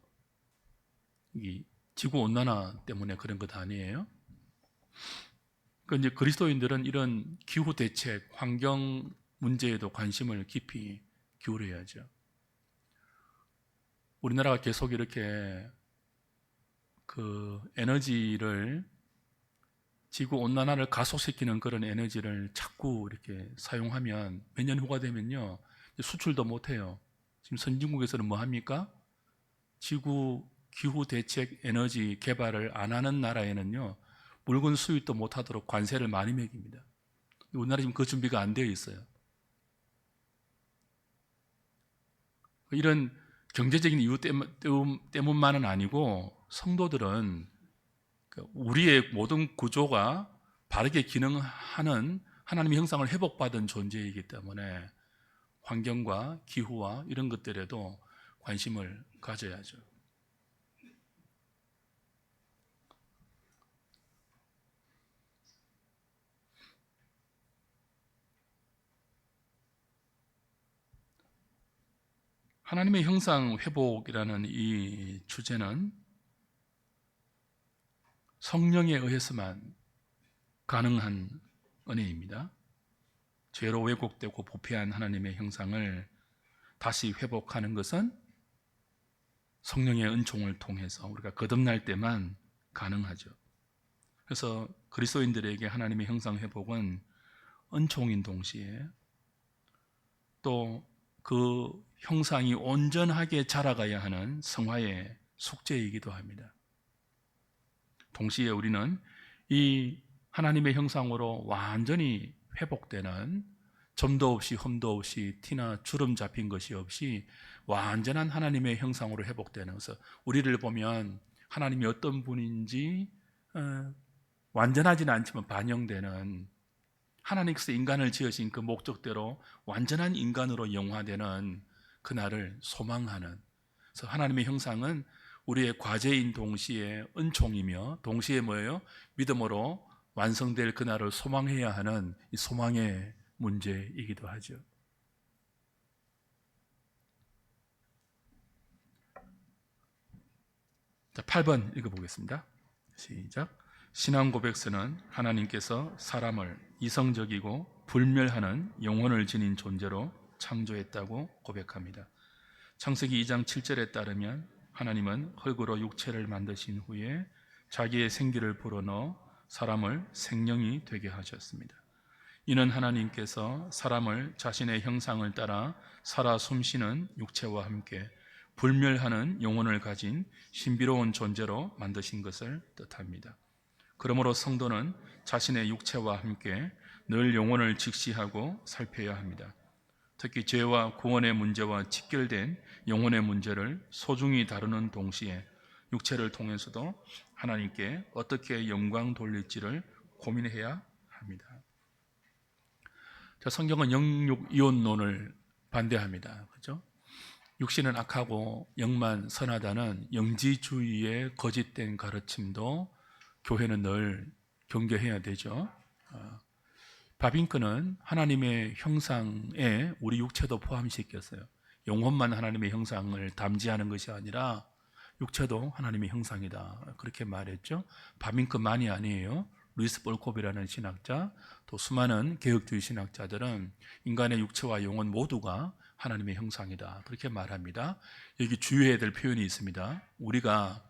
이 지구 온난화 때문에 그런 것 아니에요? 그 이제 그리스도인들은 이런 기후 대책, 환경 문제에도 관심을 깊이 기울여야죠. 우리나라가 계속 이렇게 그 에너지를 지구 온난화를 가속시키는 그런 에너지를 자꾸 이렇게 사용하면 몇 년 후가 되면요 수출도 못해요. 지금 선진국에서는 뭐 합니까? 지구 기후 대책 에너지 개발을 안 하는 나라에는요 물건 수입도 못하도록 관세를 많이 매깁니다. 우리나라 지금 그 준비가 안 되어 있어요. 이런 경제적인 이유 때문만은 아니고 성도들은 우리의 모든 구조가 바르게 기능하는 하나님의 형상을 회복받은 존재이기 때문에 환경과 기후와 이런 것들에도 관심을 가져야죠. 하나님의 형상 회복이라는 이 주제는 성령에 의해서만 가능한 은혜입니다. 죄로 왜곡되고 부패한 하나님의 형상을 다시 회복하는 것은 성령의 은총을 통해서 우리가 거듭날 때만 가능하죠. 그래서 그리스도인들에게 하나님의 형상 회복은 은총인 동시에 또 그 형상이 온전하게 자라가야 하는 성화의 숙제이기도 합니다. 동시에 우리는 이 하나님의 형상으로 완전히 회복되는 점도 없이 흠도 없이 티나 주름 잡힌 것이 없이 완전한 하나님의 형상으로 회복되는 것을 우리를 보면 하나님이 어떤 분인지 완전하지는 않지만 반영되는 하나님께서 인간을 지으신 그 목적대로 완전한 인간으로 영화되는 그날을 소망하는. 그래서 하나님의 형상은 우리의 과제인 동시에 은총이며 동시에 뭐예요? 믿음으로 완성될 그날을 소망해야 하는 이 소망의 문제이기도 하죠. 자, 8번 읽어보겠습니다. 시작. 신앙 고백서는 하나님께서 사람을 이성적이고 불멸하는 영혼을 지닌 존재로 창조했다고 고백합니다. 창세기 2장 7절에 따르면 하나님은 흙으로 육체를 만드신 후에 자기의 생기를 불어넣어 사람을 생명이 되게 하셨습니다. 이는 하나님께서 사람을 자신의 형상을 따라 살아 숨쉬는 육체와 함께 불멸하는 영혼을 가진 신비로운 존재로 만드신 것을 뜻합니다. 그러므로 성도는 자신의 육체와 함께 늘 영혼을 직시하고 살펴야 합니다. 특히 죄와 구원의 문제와 직결된 영혼의 문제를 소중히 다루는 동시에 육체를 통해서도 하나님께 어떻게 영광 돌릴지를 고민해야 합니다. 자, 성경은 영육 이혼론을 반대합니다. 그렇죠? 육신은 악하고 영만 선하다는 영지주의의 거짓된 가르침도 교회는 늘 경계해야 되죠. 바빙크는 하나님의 형상에 우리 육체도 포함시켰어요. 영혼만 하나님의 형상을 담지하는 것이 아니라 육체도 하나님의 형상이다. 그렇게 말했죠. 바빙크만이 아니에요. 루이스 볼콥이라는 신학자, 또 수많은 개혁주의 신학자들은 인간의 육체와 영혼 모두가 하나님의 형상이다. 그렇게 말합니다. 여기 주의해야 될 표현이 있습니다. 우리가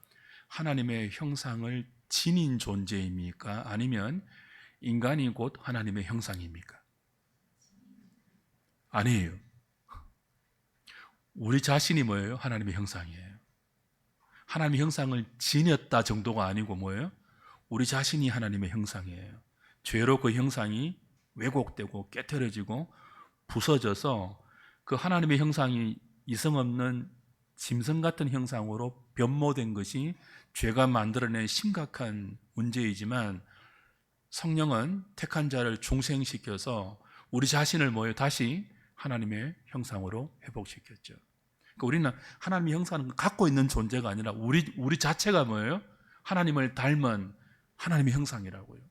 하나님의 형상을 지닌 존재입니까? 아니면 인간이 곧 하나님의 형상입니까? 아니에요. 우리 자신이 뭐예요? 하나님의 형상이에요. 하나님의 형상을 지녔다 정도가 아니고 뭐예요? 우리 자신이 하나님의 형상이에요. 죄로 그 형상이 왜곡되고 깨트려지고 부서져서 그 하나님의 형상이 이성 없는 짐승 같은 형상으로 변모된 것이 죄가 만들어낸 심각한 문제이지만, 성령은 택한 자를 중생시켜서 우리 자신을 뭐예요? 다시 하나님의 형상으로 회복시켰죠. 그러니까 우리는 하나님의 형상을 갖고 있는 존재가 아니라 우리 자체가 뭐예요? 하나님을 닮은 하나님의 형상이라고요.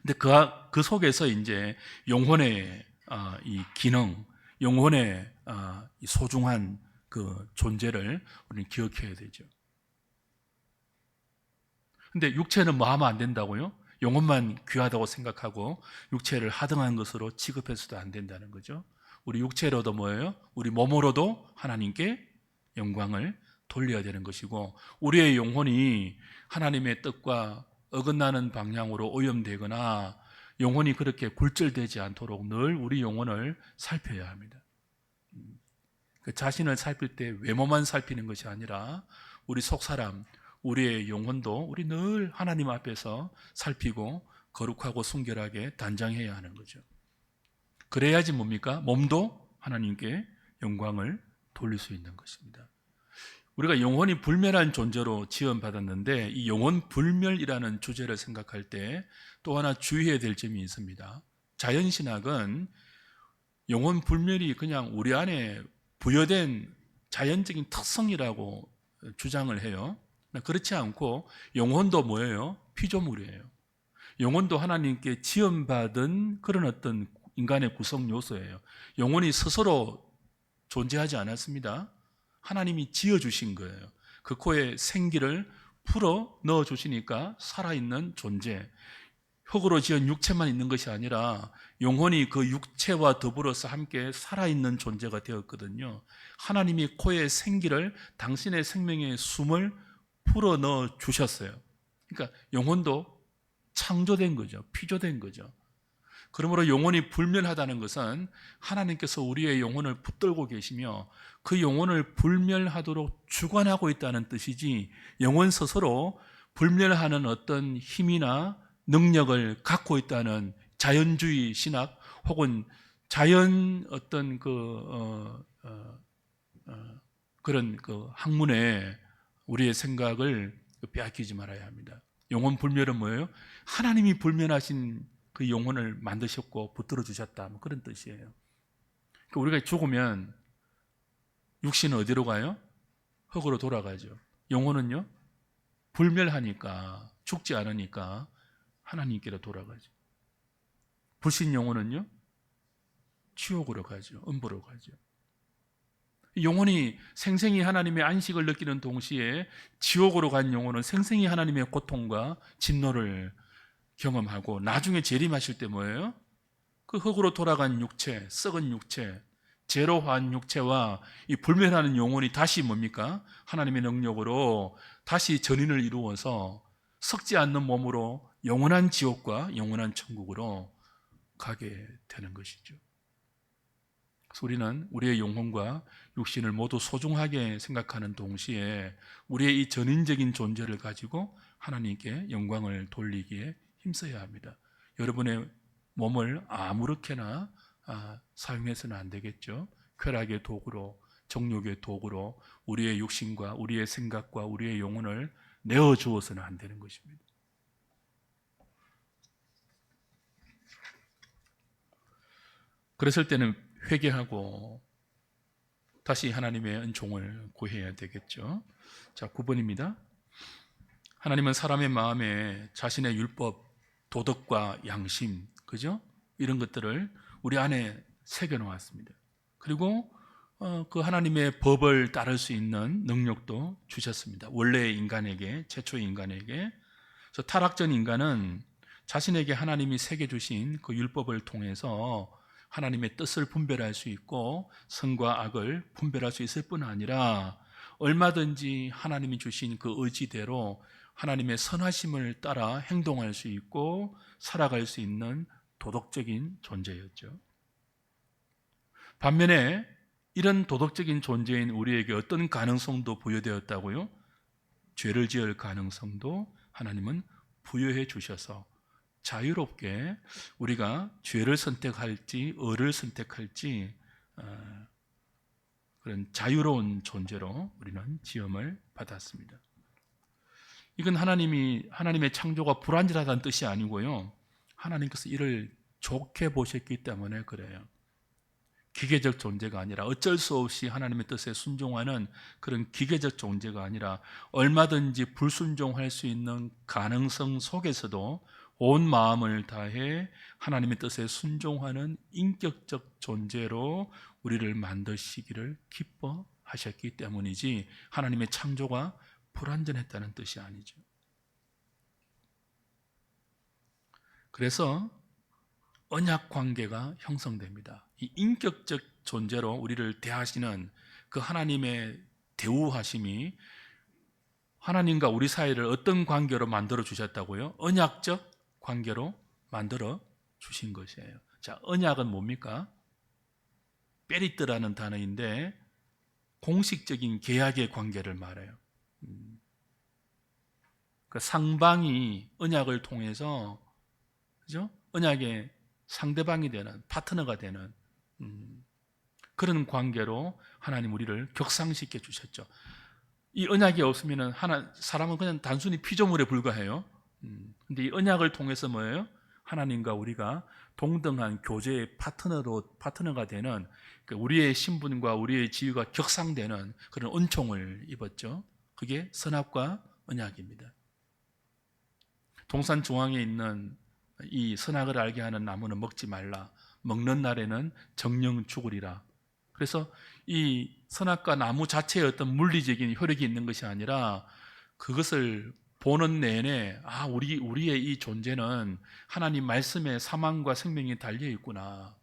근데 그 속에서 이제 영혼의 이 기능, 영혼의 이 소중한 그 존재를 우리는 기억해야 되죠. 근데 육체는 뭐 하면 안 된다고요? 영혼만 귀하다고 생각하고 육체를 하등한 것으로 취급해서도 안 된다는 거죠. 우리 육체로도 뭐예요? 우리 몸으로도 하나님께 영광을 돌려야 되는 것이고, 우리의 영혼이 하나님의 뜻과 어긋나는 방향으로 오염되거나 영혼이 그렇게 굴절되지 않도록 늘 우리 영혼을 살펴야 합니다. 그 자신을 살필 때 외모만 살피는 것이 아니라 우리 속사람, 우리의 영혼도 우리 늘 하나님 앞에서 살피고 거룩하고 순결하게 단장해야 하는 거죠. 그래야지 뭡니까? 몸도 하나님께 영광을 돌릴 수 있는 것입니다. 우리가 영혼이 불멸한 존재로 지원받았는데, 이 영혼 불멸이라는 주제를 생각할 때 또 하나 주의해야 될 점이 있습니다. 자연신학은 영혼 불멸이 그냥 우리 안에 부여된 자연적인 특성이라고 주장을 해요. 그렇지 않고 영혼도 뭐예요? 피조물이에요. 영혼도 하나님께 지원받은 그런 어떤 인간의 구성 요소예요. 영혼이 스스로 존재하지 않았습니다. 하나님이 지어주신 거예요. 그 코에 생기를 풀어 넣어주시니까 살아있는 존재, 흙으로 지은 육체만 있는 것이 아니라 영혼이 그 육체와 더불어서 함께 살아있는 존재가 되었거든요. 하나님이 코에 생기를, 당신의 생명의 숨을 풀어 넣어 주셨어요. 그러니까 영혼도 창조된 거죠. 피조된 거죠. 그러므로 영혼이 불멸하다는 것은 하나님께서 우리의 영혼을 붙들고 계시며 그 영혼을 불멸하도록 주관하고 있다는 뜻이지, 영혼 스스로 불멸하는 어떤 힘이나 능력을 갖고 있다는 자연주의 신학 혹은 자연 어떤 그런 그 학문에 우리의 생각을 빼앗기지 말아야 합니다. 영혼 불멸은 뭐예요? 하나님이 불멸하신 그 영혼을 만드셨고 붙들어 주셨다, 뭐 그런 뜻이에요. 그러니까 우리가 죽으면 육신은 어디로 가요? 흙으로 돌아가죠. 영혼은요? 불멸하니까, 죽지 않으니까 하나님께로 돌아가죠. 불신 영혼은요? 지옥으로 가죠. 음부로 가죠. 영혼이 생생히 하나님의 안식을 느끼는 동시에 지옥으로 간 영혼은 생생히 하나님의 고통과 진노를 경험하고, 나중에 재림하실 때 뭐예요? 그 흙으로 돌아간 육체, 썩은 육체, 죄로 한 육체와 이 불멸하는 영혼이 다시 뭡니까? 하나님의 능력으로 다시 전인을 이루어서 썩지 않는 몸으로 영원한 지옥과 영원한 천국으로 가게 되는 것이죠. 그래서 우리는 우리의 영혼과 육신을 모두 소중하게 생각하는 동시에 우리의 이 전인적인 존재를 가지고 하나님께 영광을 돌리기에 힘써야 합니다. 여러분의 몸을 아무렇게나 사용해서는 안 되겠죠. 쾌락의 도구로, 정욕의 도구로 우리의 육신과 우리의 생각과 우리의 영혼을 내어주어서는 안 되는 것입니다. 그랬을 때는 회개하고 다시 하나님의 은총을 구해야 되겠죠. 자, 9번입니다. 하나님은 사람의 마음에 자신의 율법, 도덕과 양심, 그죠? 이런 것들을 우리 안에 새겨 놓았습니다. 그리고 그 하나님의 법을 따를 수 있는 능력도 주셨습니다. 원래의 인간에게, 최초의 인간에게. 그래서 타락전 인간은 자신에게 하나님이 새겨 주신 그 율법을 통해서 하나님의 뜻을 분별할 수 있고 선과 악을 분별할 수 있을 뿐 아니라 얼마든지 하나님이 주신 그 의지대로 하나님의 선하심을 따라 행동할 수 있고 살아갈 수 있는 도덕적인 존재였죠. 반면에 이런 도덕적인 존재인 우리에게 어떤 가능성도 부여되었다고요? 죄를 지을 가능성도 하나님은 부여해 주셔서 자유롭게 우리가 죄를 선택할지 의를 선택할지 그런 자유로운 존재로 우리는 지음을 받았습니다. 이건 하나님의 창조가 불완전하다는 뜻이 아니고요. 하나님께서 이를 좋게 보셨기 때문에 그래요. 기계적 존재가 아니라 어쩔 수 없이 하나님의 뜻에 순종하는 그런 기계적 존재가 아니라 얼마든지 불순종할 수 있는 가능성 속에서도 온 마음을 다해 하나님의 뜻에 순종하는 인격적 존재로 우리를 만드시기를 기뻐하셨기 때문이지 하나님의 창조가 불완전했다는 뜻이 아니죠. 그래서 언약 관계가 형성됩니다. 이 인격적 존재로 우리를 대하시는 그 하나님의 대우하심이 하나님과 우리 사이를 어떤 관계로 만들어 주셨다고요? 언약적 관계로 만들어 주신 것이에요. 자, 언약은 뭡니까? 페리트라는 단어인데 공식적인 계약의 관계를 말해요. 그 상방이 언약을 통해서 그죠? 언약의 상대방이 되는 파트너가 되는 그런 관계로 하나님 우리를 격상시켜 주셨죠. 이 언약이 없으면 사람은 그냥 단순히 피조물에 불과해요. 근데 이 언약을 통해서 뭐예요? 하나님과 우리가 동등한 교제의 파트너가 되는 우리의 신분과 우리의 지위가 격상되는 그런 은총을 입었죠. 그게 선악과 언약입니다. 동산 중앙에 있는 이 선악을 알게 하는 나무는 먹지 말라. 먹는 날에는 정령 죽으리라. 그래서 이 선악과 나무 자체에 어떤 물리적인 효력이 있는 것이 아니라 그것을 보는 내내 우리의 이 존재는 하나님 말씀에 사망과 생명이 달려 있구나.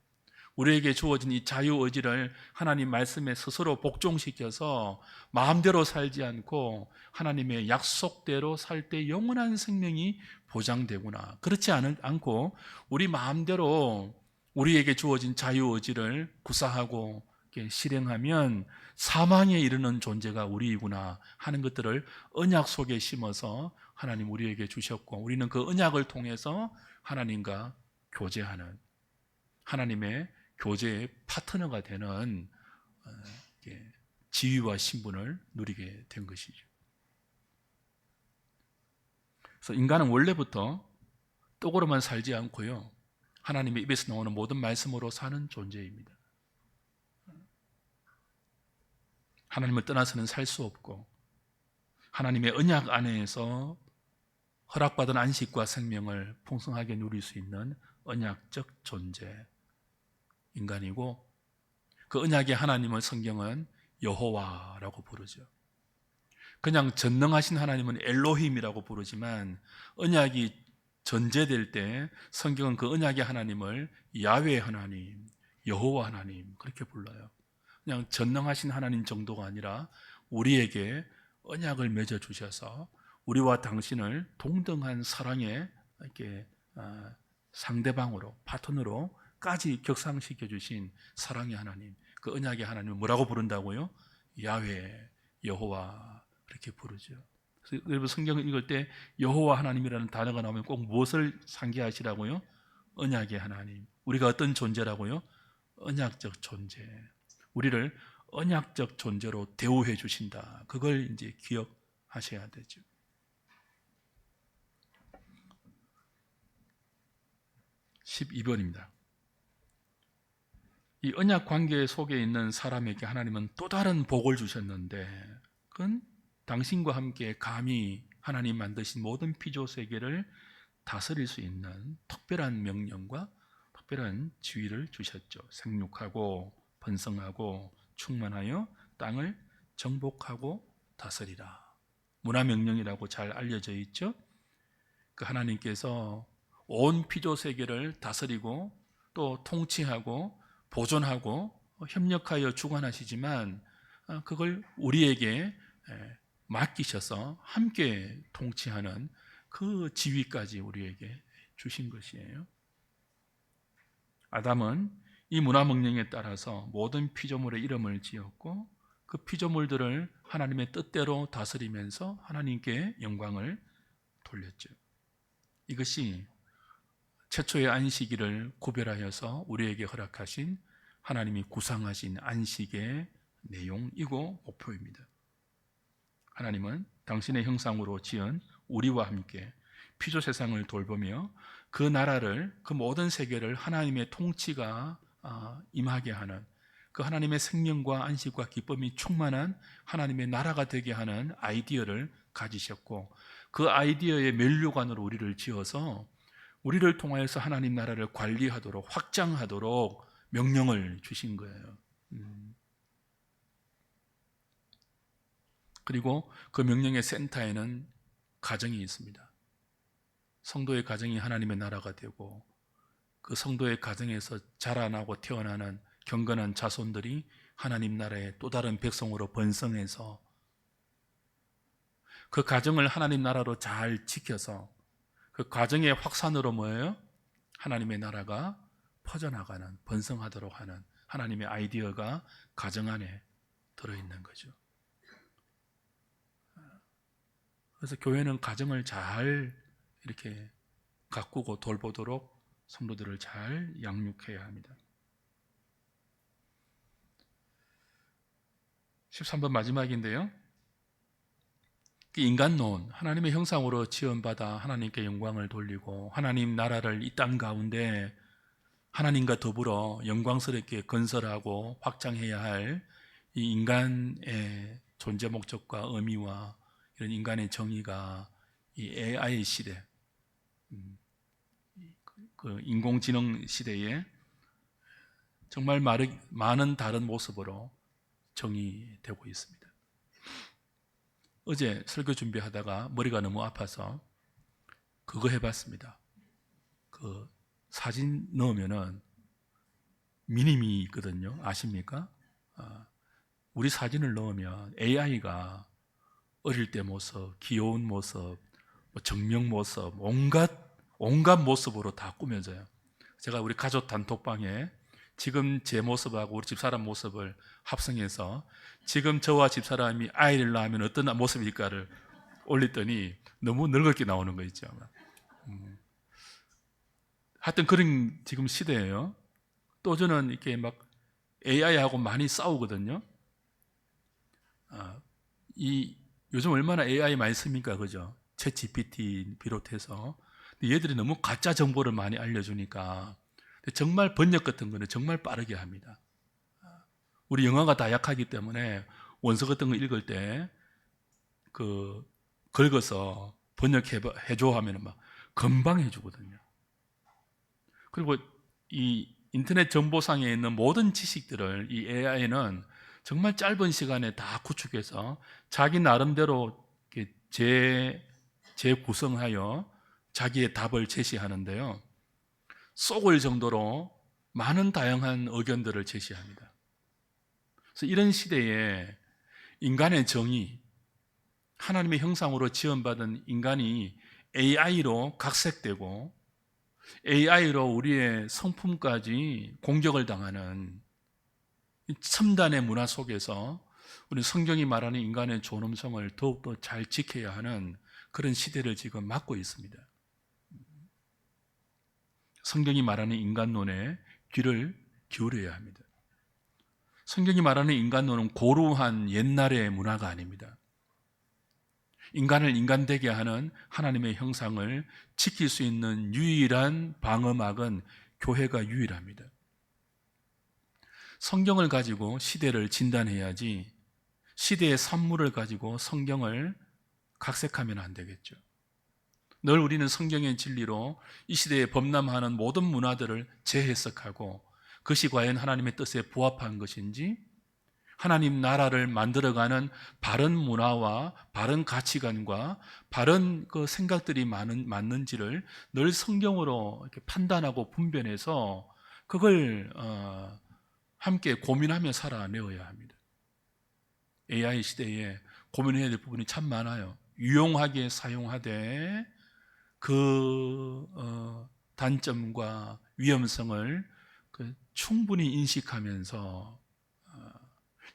우리에게 주어진 이 자유의지를 하나님 말씀에 스스로 복종시켜서 마음대로 살지 않고 하나님의 약속대로 살 때 영원한 생명이 보장되구나. 그렇지 않고 우리 마음대로 우리에게 주어진 자유의지를 구사하고 실행하면 사망에 이르는 존재가 우리이구나 하는 것들을 언약 속에 심어서 하나님 우리에게 주셨고 우리는 그 언약을 통해서 하나님과 교제하는 하나님의 교제의 파트너가 되는 지위와 신분을 누리게 된 것이죠. 그래서 인간은 원래부터 떡으로만 살지 않고요. 하나님의 입에서 나오는 모든 말씀으로 사는 존재입니다. 하나님을 떠나서는 살 수 없고 하나님의 언약 안에서 허락받은 안식과 생명을 풍성하게 누릴 수 있는 언약적 존재 인간이고 그 언약의 하나님을 성경은 여호와라고 부르죠. 그냥 전능하신 하나님은 엘로힘이라고 부르지만 언약이 전제될 때 성경은 그 언약의 하나님을 야훼 하나님, 여호와 하나님 그렇게 불러요. 그냥 전능하신 하나님 정도가 아니라 우리에게 언약을 맺어 주셔서 우리와 당신을 동등한 사랑의 이렇게 상대방으로 파트너로까지 격상시켜 주신 사랑의 하나님, 그 언약의 하나님을 뭐라고 부른다고요? 야훼, 여호와 이렇게 부르죠. 그래서 여러분 성경을 읽을 때 여호와 하나님이라는 단어가 나오면 꼭 무엇을 상기하시라고요? 언약의 하나님. 우리가 어떤 존재라고요? 언약적 존재. 우리를 언약적 존재로 대우해 주신다. 그걸 이제 기억하셔야 되죠. (12번입니다) 이 언약 관계 속에 있는 사람에게 하나님은 또 다른 복을 주셨는데 그건 당신과 함께 감히 하나님 만드신 모든 피조 세계를 다스릴 수 있는 특별한 명령과 특별한 지위를 주셨죠. 생육하고 번성하고 충만하여 땅을 정복하고 다스리라. 문화명령이라고 잘 알려져 있죠. 그 하나님께서 온 피조 세계를 다스리고 또 통치하고 보존하고 협력하여 주관하시지만 그걸 우리에게 맡기셔서 함께 통치하는 그 지위까지 우리에게 주신 것이에요. 아담은 이 문화명령에 따라서 모든 피조물의 이름을 지었고 그 피조물들을 하나님의 뜻대로 다스리면서 하나님께 영광을 돌렸죠. 이것이 최초의 안식일을 구별하여서 우리에게 허락하신 하나님이 구상하신 안식의 내용이고 목표입니다. 하나님은 당신의 형상으로 지은 우리와 함께 피조 세상을 돌보며 그 나라를, 그 모든 세계를 하나님의 통치가 임하게 하는, 그 하나님의 생명과 안식과 기쁨이 충만한 하나님의 나라가 되게 하는 아이디어를 가지셨고, 그 아이디어의 면류관으로 우리를 지어서 우리를 통하여서 하나님 나라를 관리하도록, 확장하도록 명령을 주신 거예요. 그리고 그 명령의 센터에는 가정이 있습니다. 성도의 가정이 하나님의 나라가 되고 그 성도의 가정에서 자라나고 태어나는 경건한 자손들이 하나님 나라의 또 다른 백성으로 번성해서 그 가정을 하나님 나라로 잘 지켜서 그 가정의 확산으로 뭐예요? 하나님의 나라가 퍼져나가는, 번성하도록 하는 하나님의 아이디어가 가정 안에 들어있는 거죠. 그래서 교회는 가정을 잘 이렇게 가꾸고 돌보도록 성도들을 잘 양육해야 합니다. 13번 마지막인데요. 인간론, 하나님의 형상으로 지원받아 하나님께 영광을 돌리고 하나님 나라를 이 땅 가운데 하나님과 더불어 영광스럽게 건설하고 확장해야 할 이 인간의 존재 목적과 의미와 이런 인간의 정의가 이 AI 시대, 그 인공지능 시대에 정말 많은 다른 모습으로 정의되고 있습니다. 어제 설교 준비하다가 머리가 너무 아파서 그거 해봤습니다. 그 사진 넣으면은 미니미 있거든요. 아십니까? 우리 사진을 넣으면 AI가 어릴 때 모습, 귀여운 모습, 정명 모습, 온갖 모습으로 다 꾸며져요. 제가 우리 가족 단톡방에 지금 제 모습하고 우리 집사람 모습을 합성해서 지금 저와 집사람이 아이를 낳으면 어떤 모습일까를 올렸더니 너무 늙었게 나오는 거 있죠. 하여튼 그런 지금 시대예요. 또 저는 이렇게 막 AI하고 많이 싸우거든요. 요즘 얼마나 AI 많이 씁니까? 그죠? 챗 GPT 비롯해서. 얘들이 너무 가짜 정보를 많이 알려주니까 정말 번역 같은 거는 정말 빠르게 합니다. 우리 영어가 다 약하기 때문에 원서 같은 거 읽을 때 긁어서 번역해줘 하면 막 금방 해주거든요. 그리고 이 인터넷 정보상에 있는 모든 지식들을 이 AI는 정말 짧은 시간에 다 구축해서 자기 나름대로 재구성하여 자기의 답을 제시하는데요. 쏙을 정도로 많은 다양한 의견들을 제시합니다. 그래서 이런 시대에 인간의 정의, 하나님의 형상으로 지원받은 인간이 AI로 각색되고 AI로 우리의 성품까지 공격을 당하는 첨단의 문화 속에서 우리 성경이 말하는 인간의 존엄성을 더욱더 잘 지켜야 하는 그런 시대를 지금 맞고 있습니다. 성경이 말하는 인간론에 귀를 기울여야 합니다. 성경이 말하는 인간론은 고루한 옛날의 문화가 아닙니다. 인간을 인간되게 하는 하나님의 형상을 지킬 수 있는 유일한 방어막은 교회가 유일합니다. 성경을 가지고 시대를 진단해야지 시대의 산물을 가지고 성경을 각색하면 안 되겠죠. 늘 우리는 성경의 진리로 이 시대에 범람하는 모든 문화들을 재해석하고 그것이 과연 하나님의 뜻에 부합한 것인지 하나님 나라를 만들어가는 바른 문화와 바른 가치관과 바른 그 생각들이 맞는지를 늘 성경으로 이렇게 판단하고 분별해서 그걸 함께 고민하며 살아내어야 합니다. AI 시대에 고민해야 될 부분이 참 많아요. 유용하게 사용하되 그 단점과 위험성을 충분히 인식하면서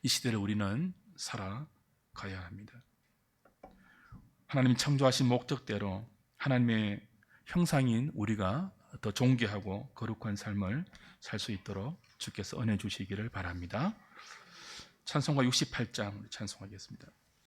이 시대를 우리는 살아가야 합니다. 하나님이 창조하신 목적대로 하나님의 형상인 우리가 더 존귀하고 거룩한 삶을 살 수 있도록 주께서 은혜 주시기를 바랍니다. 찬송가 68장 찬송하겠습니다.